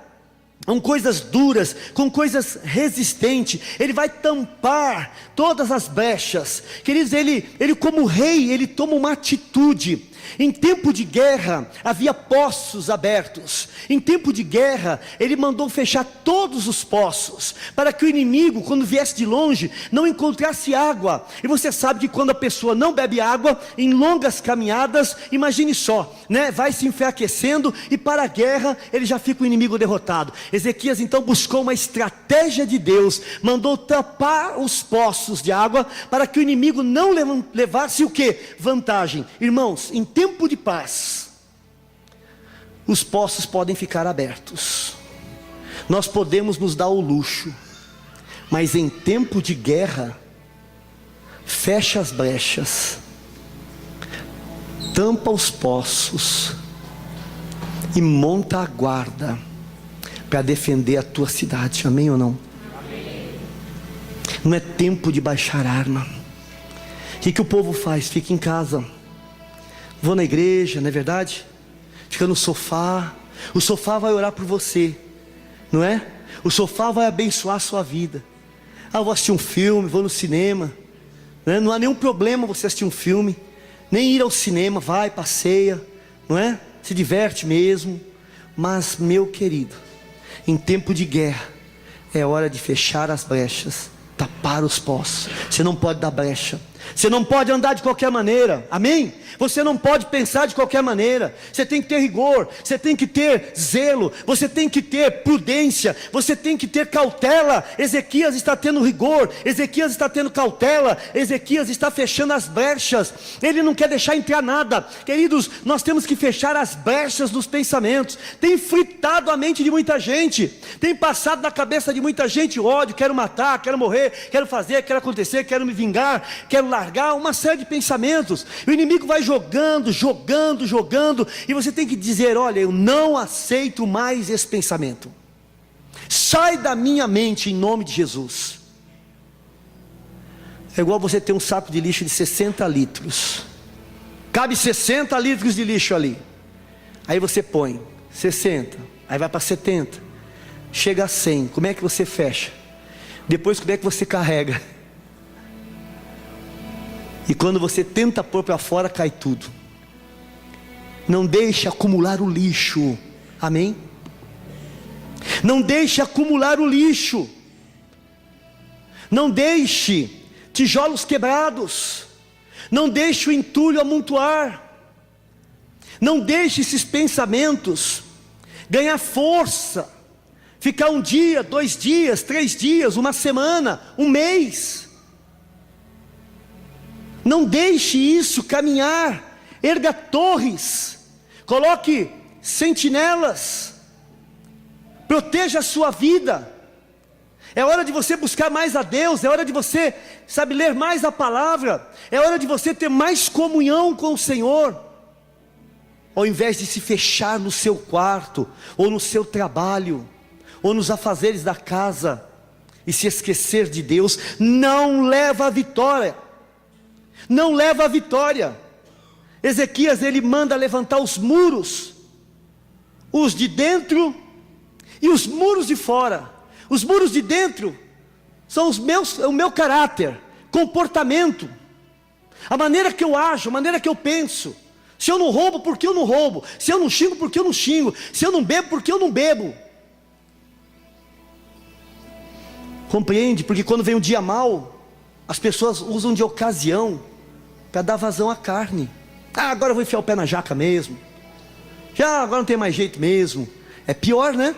com coisas duras, com coisas resistentes, ele vai tampar todas as brechas. Queridos, ele como rei, ele toma uma atitude. Em tempo de guerra, havia poços abertos. Em tempo de guerra, ele mandou fechar todos os poços, para que o inimigo, quando viesse de longe, não encontrasse água. E você sabe que quando a pessoa não bebe água, em longas caminhadas, imagine só, vai se enfraquecendo, e para a guerra, ele já fica o inimigo derrotado. Ezequias então buscou uma estratégia de Deus, mandou tapar os poços de água, para que o inimigo não levasse o quê? Vantagem. Irmãos, em tempo de paz, os poços podem ficar abertos, nós podemos nos dar o luxo, mas em tempo de guerra, fecha as brechas, tampa os poços e monta a guarda para defender a tua cidade. Amém ou não? Amém. Não é tempo de baixar arma. O que o povo faz? Fica em casa, vou na igreja, não é verdade? Fica no sofá. O sofá vai orar por você, não é? O sofá vai abençoar a sua vida. Eu vou assistir um filme, vou no cinema, né? Não há nenhum problema você assistir um filme, nem ir ao cinema, vai, passeia, não é? Se diverte mesmo. Mas, meu querido, em tempo de guerra, é hora de fechar as brechas, tapar os poços. Você não pode dar brecha, você não pode andar de qualquer maneira, amém? Você não pode pensar de qualquer maneira. Você tem que ter rigor, você tem que ter zelo, você tem que ter prudência, você tem que ter cautela. Ezequias está tendo rigor, Ezequias está tendo cautela, Ezequias está fechando as brechas, ele não quer deixar entrar nada. Queridos, nós temos que fechar as brechas dos pensamentos. Tem fritado a mente de muita gente, tem passado na cabeça de muita gente ódio, quero matar, quero morrer, quero fazer, quero acontecer, quero me vingar, quero largar, uma série de pensamentos. O inimigo vai jogando, e você tem que dizer: olha, eu não aceito mais esse pensamento, sai da minha mente em nome de Jesus. É igual você ter um saco de lixo de 60 litros, cabe 60 litros de lixo ali, aí você põe 60, aí vai para 70, chega a 100, como é que você fecha? Depois como é que você carrega? E quando você tenta pôr para fora, cai tudo. Não deixe acumular o lixo, amém? Não deixe acumular o lixo, não deixe tijolos quebrados, não deixe o entulho amontoar, não deixe esses pensamentos ganhar força, ficar um dia, 2 dias, 3 dias, uma semana, um mês. Não deixe isso caminhar. Erga torres, coloque sentinelas, proteja a sua vida. É hora de você buscar mais a Deus, é hora de você, ler mais a palavra, é hora de você ter mais comunhão com o Senhor, ao invés de se fechar no seu quarto, ou no seu trabalho, ou nos afazeres da casa, e se esquecer de Deus. Não leva a vitória, não leva a vitória. Ezequias, ele manda levantar os muros, os de dentro e os muros de fora. Os muros de dentro são o meu caráter, comportamento, a maneira que eu ajo, a maneira que eu penso, Se eu não roubo, por que eu não roubo? Se eu não xingo, por que eu não xingo? Se eu não bebo, por que eu não bebo? Compreende? Porque quando vem um dia mau, as pessoas usam de ocasião para dar vazão à carne. Agora eu vou enfiar o pé na jaca mesmo. Agora não tem mais jeito mesmo. É pior, né?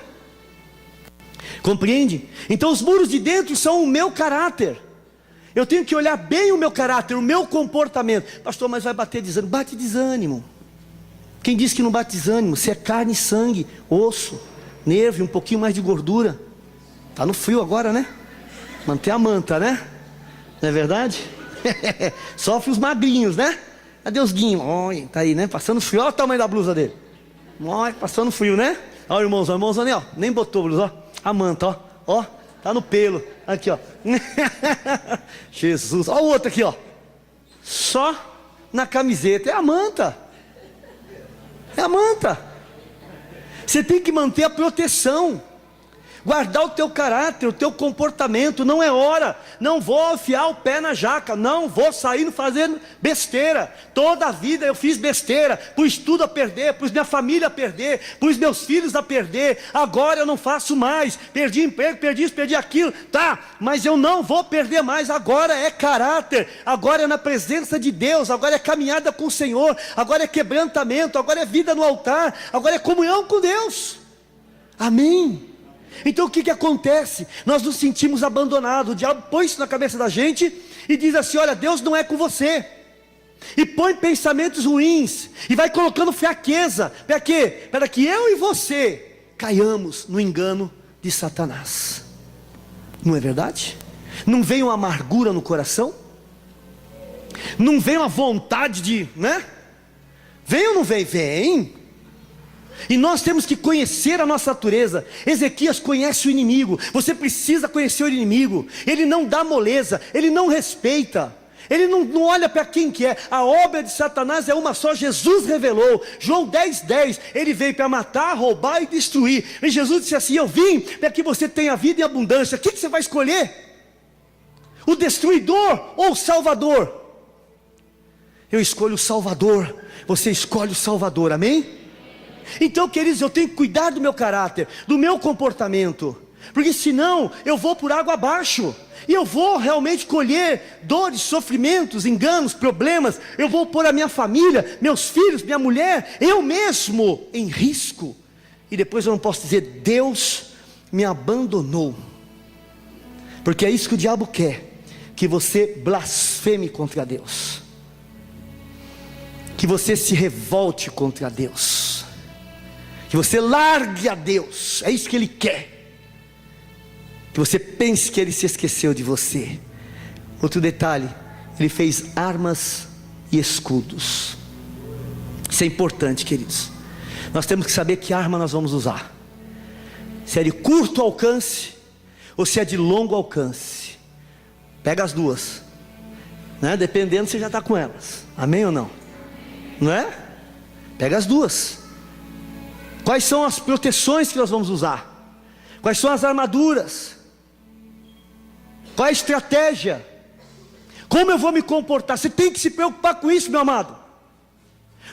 Compreende? Então os muros de dentro são o meu caráter. Eu tenho que olhar bem o meu caráter, o meu comportamento. Pastor, mas vai bater desânimo. Bate desânimo. Quem disse que não bate desânimo? Se é carne e sangue, osso, nervo e um pouquinho mais de gordura. Está no frio agora, né? Manter a manta, né? Não é verdade? Sofre os magrinhos, né? Cadê os guinhos? Olha, tá aí, né? Passando frio. Olha o tamanho da blusa dele. Olha, passando frio, né? Olha o irmãozão ali, ó. Nem botou blusa, ó. A manta, ó. Ó, tá no pelo. Aqui, ó. Jesus. Olha o outro aqui, ó. Só na camiseta. É a manta. É a manta. Você tem que manter a proteção. Guardar o teu caráter, o teu comportamento. Não é hora, não vou enfiar o pé na jaca, não vou sair fazendo besteira. Toda a vida eu fiz besteira, pus tudo a perder, pus minha família a perder, pus meus filhos a perder. Agora eu não faço mais, perdi emprego, perdi isso, perdi aquilo, tá, mas eu não vou perder mais. Agora é caráter, agora é na presença de Deus, agora é caminhada com o Senhor, agora é quebrantamento, agora é vida no altar, agora é comunhão com Deus. Amém. Então o que acontece? Nós nos sentimos abandonados. O diabo põe isso na cabeça da gente e diz assim: olha, Deus não é com você. E põe pensamentos ruins e vai colocando fraqueza. Para quê? Para que eu e você caiamos no engano de Satanás. Não é verdade? Não vem uma amargura no coração? Não vem uma vontade de, né? Vem ou não vem? Vem. E nós temos que conhecer a nossa natureza. Ezequias conhece o inimigo. Você precisa conhecer o inimigo. Ele não dá moleza, ele não respeita, ele não olha para quem que é. A obra de Satanás é uma só. Jesus revelou, João 10:10, ele veio para matar, roubar e destruir. E Jesus disse assim: eu vim para que você tenha vida em abundância. O que você vai escolher? O destruidor ou o salvador? Eu escolho o salvador. Você escolhe o salvador, amém? Então, queridos, eu tenho que cuidar do meu caráter, do meu comportamento, porque senão eu vou por água abaixo, e eu vou realmente colher dores, sofrimentos, enganos, problemas. Eu vou pôr a minha família, meus filhos, minha mulher, eu mesmo em risco, e depois eu não posso dizer: Deus me abandonou, porque é isso que o diabo quer, que você blasfeme contra Deus, que você se revolte contra Deus, que você largue a Deus. É isso que Ele quer, que você pense que Ele se esqueceu de você. Outro detalhe: Ele fez armas e escudos. Isso é importante, queridos. Nós temos que saber que arma nós vamos usar, se é de curto alcance ou se é de longo alcance. Pega as duas, né? Dependendo, você já está com elas, amém ou não? Não é? Pega as duas. Quais são as proteções que nós vamos usar? Quais são as armaduras? Qual a estratégia? Como eu vou me comportar? Você tem que se preocupar com isso, meu amado,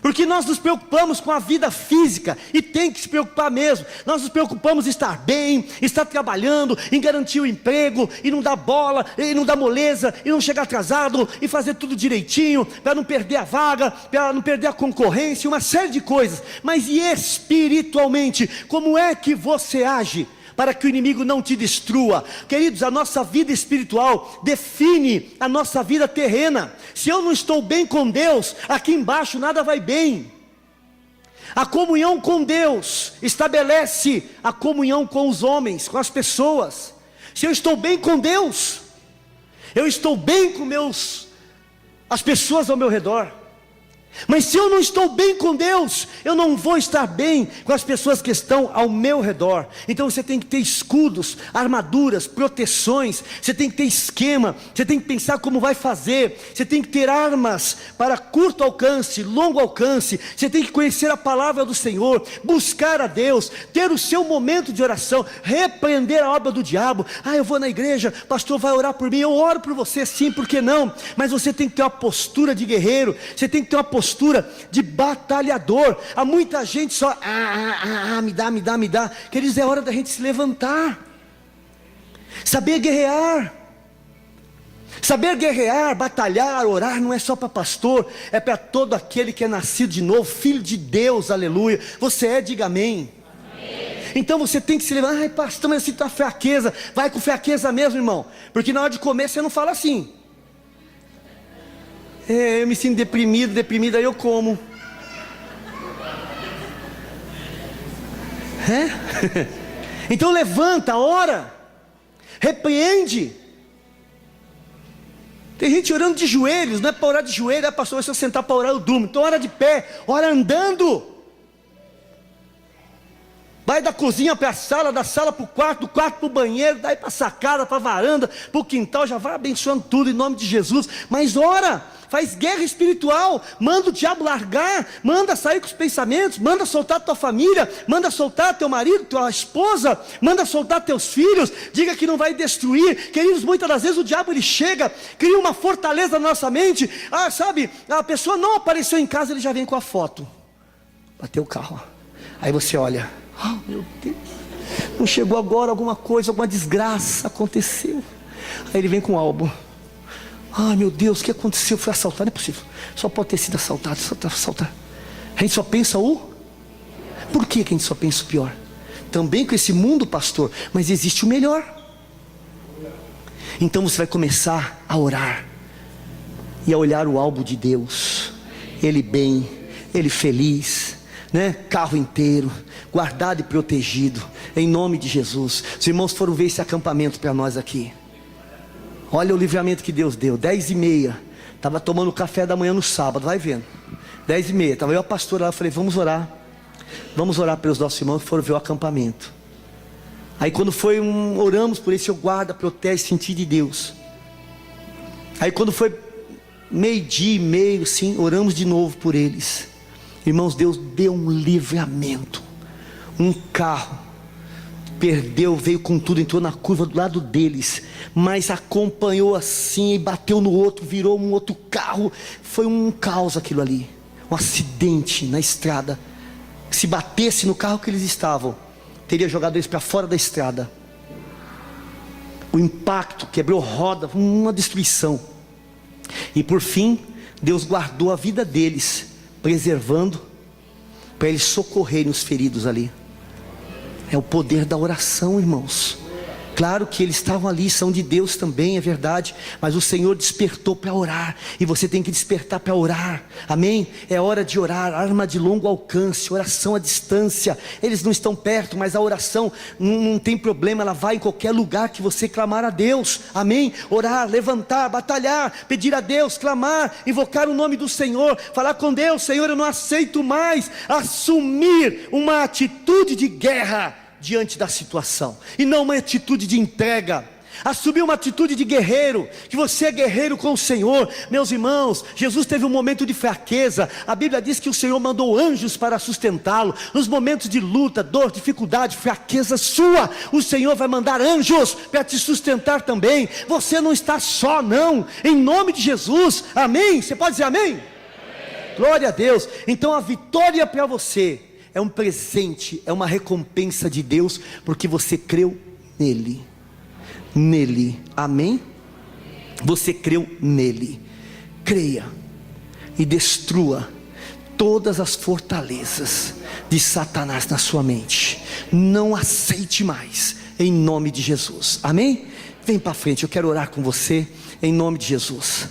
porque nós nos preocupamos com a vida física, e tem que se preocupar mesmo. Nós nos preocupamos em estar bem, em estar trabalhando, em garantir o emprego, e não dar bola, e não dar moleza, e não chegar atrasado, e fazer tudo direitinho, para não perder a vaga, para não perder a concorrência, uma série de coisas. Mas e espiritualmente, como é que você age para que o inimigo não te destrua? Queridos, a nossa vida espiritual define a nossa vida terrena. Se eu não estou bem com Deus, aqui embaixo nada vai bem. A comunhão com Deus estabelece a comunhão com os homens, com as pessoas. Se eu estou bem com Deus, eu estou bem com as pessoas ao meu redor. Mas se eu não estou bem com Deus, eu não vou estar bem com as pessoas que estão ao meu redor. Então você tem que ter escudos, armaduras, proteções. Você tem que ter esquema, você tem que pensar como vai fazer. Você tem que ter armas para curto alcance, longo alcance. Você tem que conhecer a palavra do Senhor, buscar a Deus, ter o seu momento de oração, repreender a obra do diabo. Eu vou na igreja, pastor vai orar por mim. Eu oro por você, sim, por que não? Mas você tem que ter uma postura de guerreiro. Você tem que ter uma postura postura de batalhador. Há muita gente só, me dá. Queridos, é hora da gente se levantar, saber guerrear. Saber guerrear, batalhar, orar, não é só para pastor, é para todo aquele que é nascido de novo, filho de Deus, aleluia. Você é, diga amém. Então você tem que se levantar. Ai pastor, mas eu sinto a fraqueza. Vai com fraqueza mesmo, irmão, porque na hora de comer você não fala assim: eu me sinto deprimido, aí eu como. Então levanta, ora, repreende. Tem gente orando de joelhos, não é para orar de joelho, pastor, se eu sentar para orar eu durmo. Então ora de pé, ora andando. Vai da cozinha para a sala, da sala para o quarto, do quarto para o banheiro, daí para a sacada, para a varanda, para o quintal, já vai abençoando tudo em nome de Jesus. Mas ora, faz guerra espiritual, manda o diabo largar, manda sair com os pensamentos, manda soltar tua família, manda soltar teu marido, tua esposa, manda soltar teus filhos, diga que não vai destruir. Queridos, muitas das vezes o diabo ele chega, cria uma fortaleza na nossa mente. Sabe, a pessoa não apareceu em casa, ele já vem com a foto, bateu o carro, aí você olha, meu Deus, não chegou agora alguma coisa, alguma desgraça aconteceu, aí ele vem com o álbum. Meu Deus, o que aconteceu? Foi assaltado? Não é possível, só pode ter sido assaltado. A gente só pensa por que a gente só pensa o pior? Também com esse mundo, pastor, mas existe o melhor. Então você vai começar a orar e a olhar o álbum de Deus, Ele bem, Ele feliz, né? Carro inteiro, guardado e protegido, em nome de Jesus. Os irmãos foram ver esse acampamento para nós aqui. Olha o livramento que Deus deu. 10h30, estava tomando café da manhã no sábado, vai vendo. 10h30, estava eu e a pastora lá, eu falei, vamos orar pelos nossos irmãos que foram ver o acampamento. Aí quando foi, oramos por esse guarda, protege, sentir de Deus. Aí quando foi 12h30, sim, oramos de novo por eles. Irmãos, Deus deu um livramento. Um carro perdeu, veio com tudo, entrou na curva do lado deles, mas acompanhou assim e bateu no outro, virou um outro carro. Foi um caos aquilo ali, um acidente na estrada. Se batesse no carro que eles estavam, teria jogado eles para fora da estrada. O impacto quebrou roda, uma destruição. E por fim, Deus guardou a vida deles, preservando, para eles socorrerem os feridos ali. É o poder da oração, irmãos. Claro que eles estavam ali, são de Deus também, é verdade, mas o Senhor despertou para orar, e você tem que despertar para orar, amém? É hora de orar, arma de longo alcance, oração à distância. Eles não estão perto, mas a oração não tem problema, ela vai em qualquer lugar que você clamar a Deus, amém? Orar, levantar, batalhar, pedir a Deus, clamar, invocar o nome do Senhor, falar com Deus: Senhor, eu não aceito mais assumir uma atitude de guerra diante da situação, e não uma atitude de entrega. Assumir uma atitude de guerreiro, que você é guerreiro com o Senhor. Meus irmãos, Jesus teve um momento de fraqueza. A Bíblia diz que o Senhor mandou anjos para sustentá-lo. Nos momentos de luta, dor, dificuldade, fraqueza sua, o Senhor vai mandar anjos para te sustentar também. Você não está só não, em nome de Jesus, amém? Você pode dizer amém? Amém. Glória a Deus. Então a vitória para você é um presente, é uma recompensa de Deus, porque você creu nele. Amém? Você creu nele. Creia e destrua todas as fortalezas de Satanás na sua mente. Não aceite mais, em nome de Jesus, amém? Vem para frente, eu quero orar com você, em nome de Jesus.